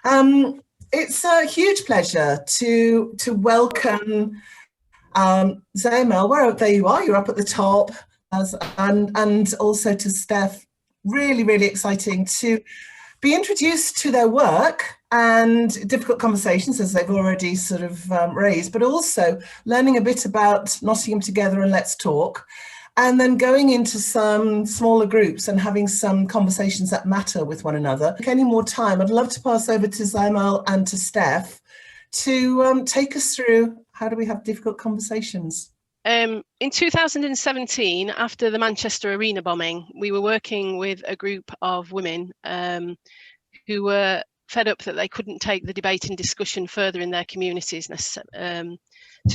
It's a huge pleasure to welcome Zaimal. There you are. You're up at the top, and also to Steff. Really, really exciting to be introduced to their work and difficult conversations, as they've already sort of raised, but also learning a bit about Nottingham Together and Let's Talk, and then going into some smaller groups and having some conversations that matter with one another. If any more time, I'd love to pass over to Zaimal and to Steff to take us through how do we have difficult conversations. In 2017, after the Manchester Arena bombing, we were working with a group of women who were fed up that they couldn't take the debate and discussion further in their communities to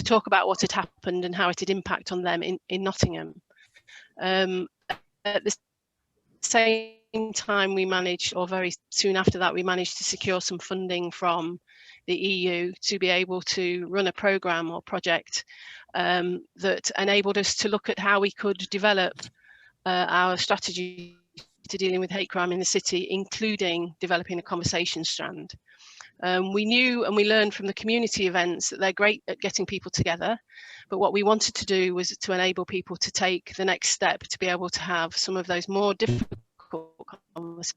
talk about what had happened and how it had impacted on them in Nottingham. At the same time, we managed, or very soon after that, we managed to secure some funding from the EU to be able to run a programme or project that enabled us to look at how we could develop our strategy to dealing with hate crime in the city, including developing a conversation strand. We knew and we learned from the community events that they're great at getting people together, but what we wanted to do was to enable people to take the next step to be able to have some of those more difficult conversations,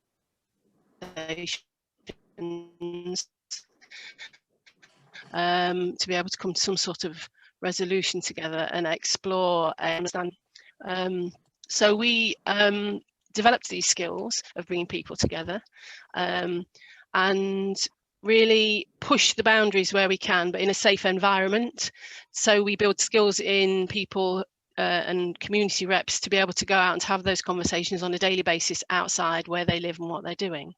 to be able to come to some sort of resolution together and explore and understand. So we developed these skills of bringing people together and really push the boundaries where we can, but in a safe environment. So we build skills in people and community reps to be able to go out and have those conversations on a daily basis outside where they live and what they're doing.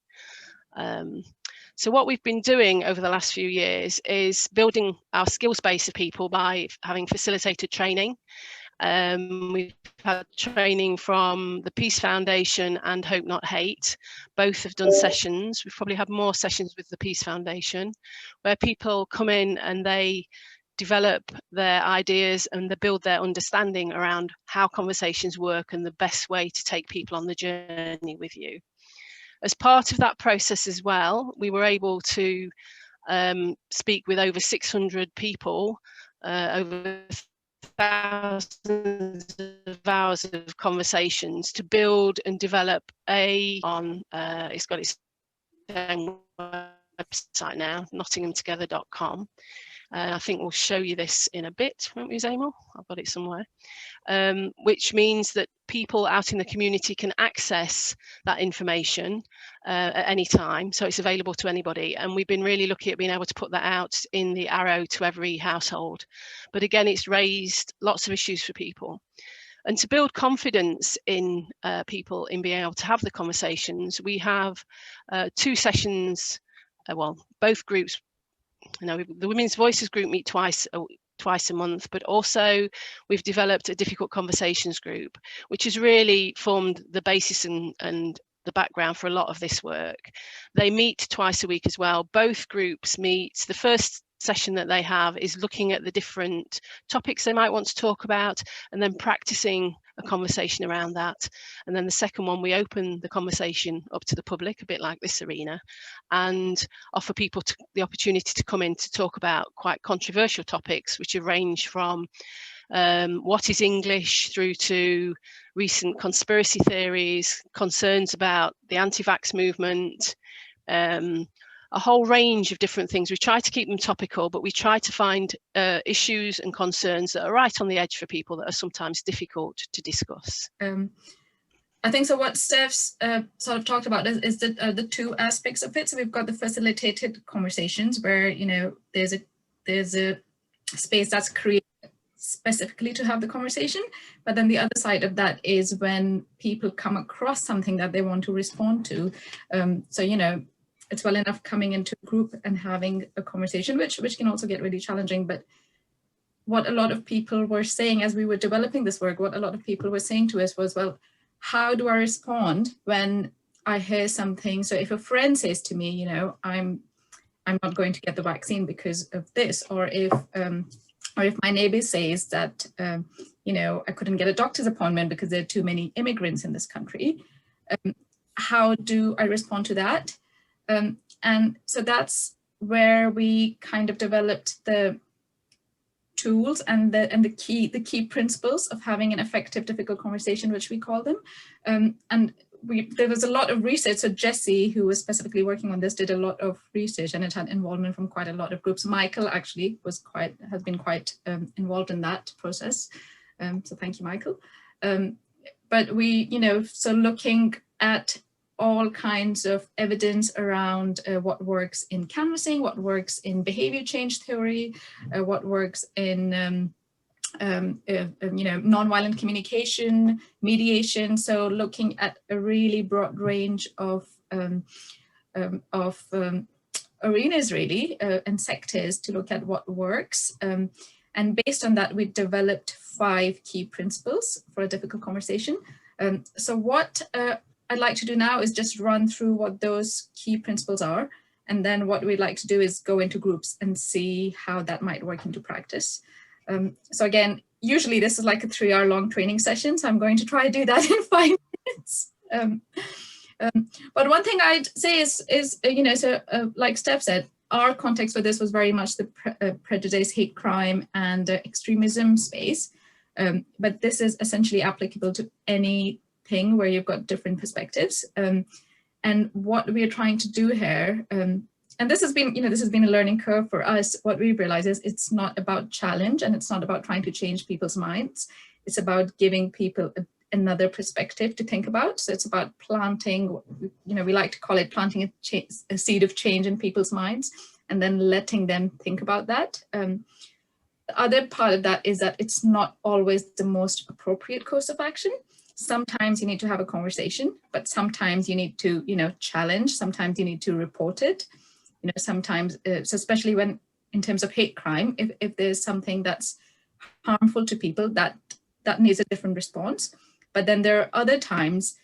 So what we've been doing over the last few years is building our skills base of people by having facilitated training. We've had training from the Peace Foundation and Hope Not Hate. Both have done sessions. We've probably had more sessions with the Peace Foundation, where people come in and they develop their ideas and they build their understanding around how conversations work and the best way to take people on the journey with you. As part of that process as well, we were able to speak with over 600 people, over thousands of hours of conversations to build and develop it's got its own website now, nottinghamtogether.com. I think we'll show you this in a bit, won't we, Zaimal? I've got it somewhere. Which means that people out in the community can access that information at any time, so it's available to anybody. And we've been really lucky at being able to put that out in the Arrow to every household. But again, it's raised lots of issues for people. And to build confidence in people in being able to have the conversations, we have 2 sessions, both groups. The Women's Voices group meet twice a month, but also we've developed a difficult conversations group, which has really formed the basis and the background for a lot of this work. They meet twice a week as well. Both groups meet. The first session that they have is looking at the different topics they might want to talk about and then practicing a conversation around that. And then the second one, we open the conversation up to the public, a bit like this arena, and offer people the opportunity to come in to talk about quite controversial topics, which range from what is English through to recent conspiracy theories, concerns about the anti-vax movement, a whole range of different things. We try to keep them topical, but we try to find issues and concerns that are right on the edge for people that are sometimes difficult to discuss. I think so. What Steff's sort of talked about is the 2 aspects of it. So we've got the facilitated conversations where, you know, there's a space that's created specifically to have the conversation. But then the other side of that is when people come across something that they want to respond to. So, you know, it's well enough coming into a group and having a conversation, which can also get really challenging. But what a lot of people were saying as we were developing this work, what a lot of people were saying to us was, well, how do I respond when I hear something? So if a friend says to me, you know, I'm not going to get the vaccine because of this, or if my neighbor says that, you know, I couldn't get a doctor's appointment because there are too many immigrants in this country, how do I respond to that? And so that's where we kind of developed the tools and the key principles of having an effective difficult conversation, which we call them. And there was a lot of research. So Jessie, who was specifically working on this, did a lot of research, and it had involvement from quite a lot of groups. Michael actually has been quite involved in that process. So thank you, Michael. But we, so looking at all kinds of evidence around what works in canvassing, what works in behavior change theory, what works in nonviolent communication, mediation. So looking at a really broad range of arenas really, and sectors to look at what works. And based on that, we developed 5 key principles for a difficult conversation. So what I'd like to do now is just run through what those key principles are. And then what we'd like to do is go into groups and see how that might work into practice. So again, usually this is like a 3-hour-long training session, so I'm going to try to do that in 5 minutes. But one thing I'd say is like Steff said, our context for this was very much the prejudice, hate crime, and extremism space. But this is essentially applicable to anything where you've got different perspectives. And what we're trying to do here, and this has been, this has been a learning curve for us. What we realize is it's not about challenge, and it's not about trying to change people's minds. It's about giving people another perspective to think about. So it's about planting, we like to call it planting a seed of change in people's minds, and then letting them think about that. The other part of that is that it's not always the most appropriate course of action. Sometimes you need to have a conversation, but sometimes you need to, challenge. Sometimes you need to report it. Sometimes, so especially when in terms of hate crime, if there's something that's harmful to people, that needs a different response. But then there are other times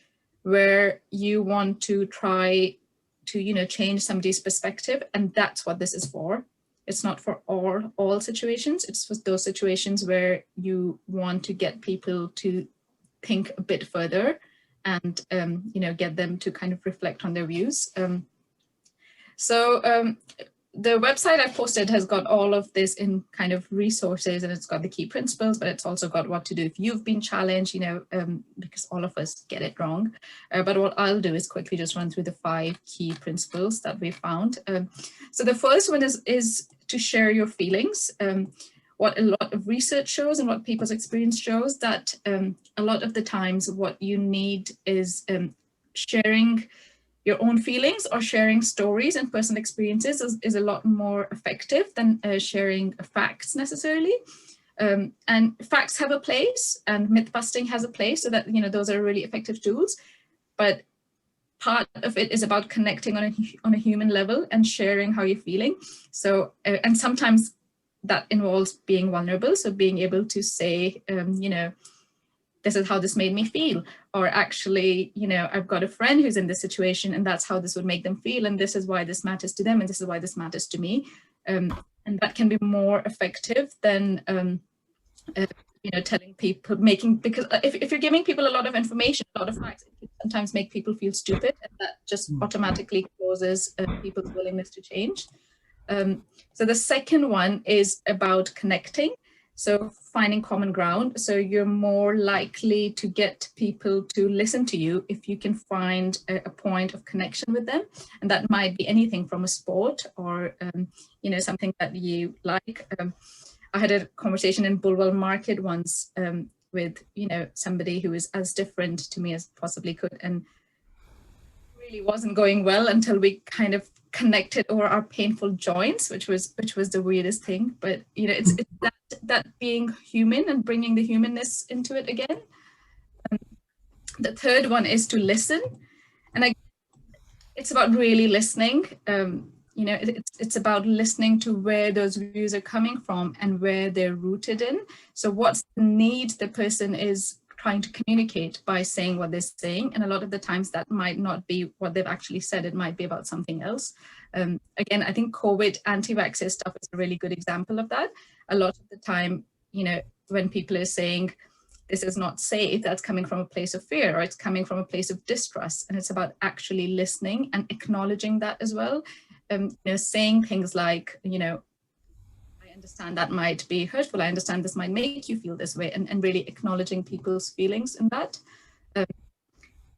where you want to try to, change somebody's perspective, and that's what this is for. It's not for all situations. It's for those situations where you want to get people to think a bit further and, get them to kind of reflect on their views. The website I posted has got all of this in kind of resources, and it's got the key principles, but it's also got what to do if you've been challenged, because all of us get it wrong. But what I'll do is quickly just run through the 5 key principles that we found. So the first one is to share your feelings. What a lot of research shows and what people's experience shows that a lot of the times what you need is sharing your own feelings or sharing stories and personal experiences is a lot more effective than sharing facts necessarily. And facts have a place, and myth busting has a place, so that, those are really effective tools. But part of it is about connecting on a human level and sharing how you're feeling. So, and sometimes that involves being vulnerable. So being able to say, this is how this made me feel, or actually, I've got a friend who's in this situation and that's how this would make them feel. And this is why this matters to them. And this is why this matters to me. And that can be more effective than, telling people, because if you're giving people a lot of information, a lot of facts, it can sometimes make people feel stupid, and that just automatically causes people's willingness to change. So the second one is about connecting. So finding common ground. So you're more likely to get people to listen to you if you can find a point of connection with them. And that might be anything from a sport or, something that you like. I had a conversation in Bulwell Market once with, somebody who is as different to me as possibly could. And really wasn't going well until we kind of connected over our painful joints, which was the weirdest thing. But it's that being human and bringing the humanness into it again. The third one is to listen, and it's about really listening. It's about listening to where those views are coming from and where they're rooted in. So what's the need the person is trying to communicate by saying what they're saying, and a lot of the times that might not be what they've actually said. It might be about something else. Again, I think COVID anti-vaxxer stuff is a really good example of that. A lot of the time, when people are saying this is not safe, that's coming from a place of fear, or it's coming from a place of distrust, and it's about actually listening and acknowledging that as well. saying things like, I understand that might be hurtful. I understand this might make you feel this way, and really acknowledging people's feelings in that.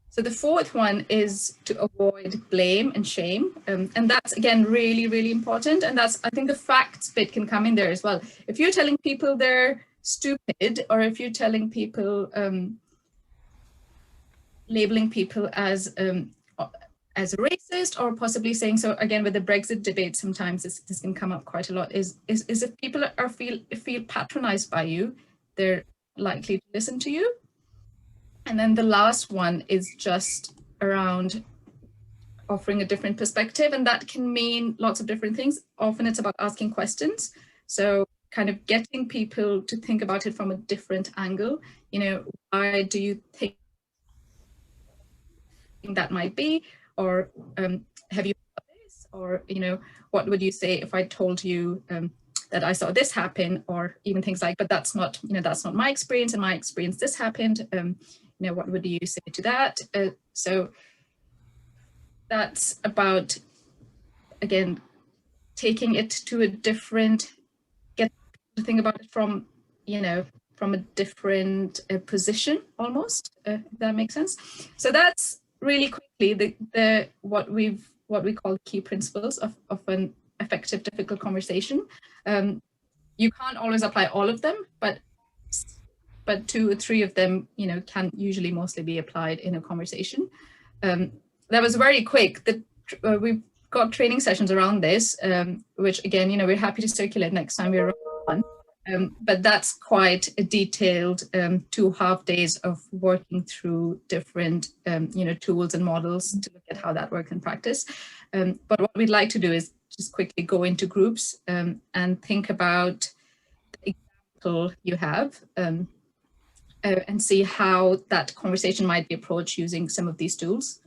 So the fourth one is to avoid blame and shame. And that's, again, really, really important. And that's, I think the facts bit can come in there as well. If you're telling people they're stupid, or if you're telling people, labeling people as a racist, or possibly saying, so again, with the Brexit debate, sometimes this can come up quite a lot, is if people feel patronized by you, they're likely to listen to you. And then the last one is just around offering a different perspective, and that can mean lots of different things. Often it's about asking questions. So kind of getting people to think about it from a different angle. Why do you think that might be? Or have you thought this? Or, what would you say if I told you that I saw this happen? Or even things like, but that's not my experience. In my experience, this happened. What would you say to that? So that's about, again, taking it to a different, get to think about it from, from a different position almost, if that makes sense. So that's really quickly what we call key principles of an effective difficult conversation. You can't always apply all of them, but 2 or 3 of them, can usually mostly be applied in a conversation. That was very quick. We've got training sessions around this, which again, we're happy to circulate next time we're on. But that's quite a detailed 2.5 days of working through different, tools and models to look at how that works in practice. But what we'd like to do is just quickly go into groups and think about the example you have. And see how that conversation might be approached using some of these tools.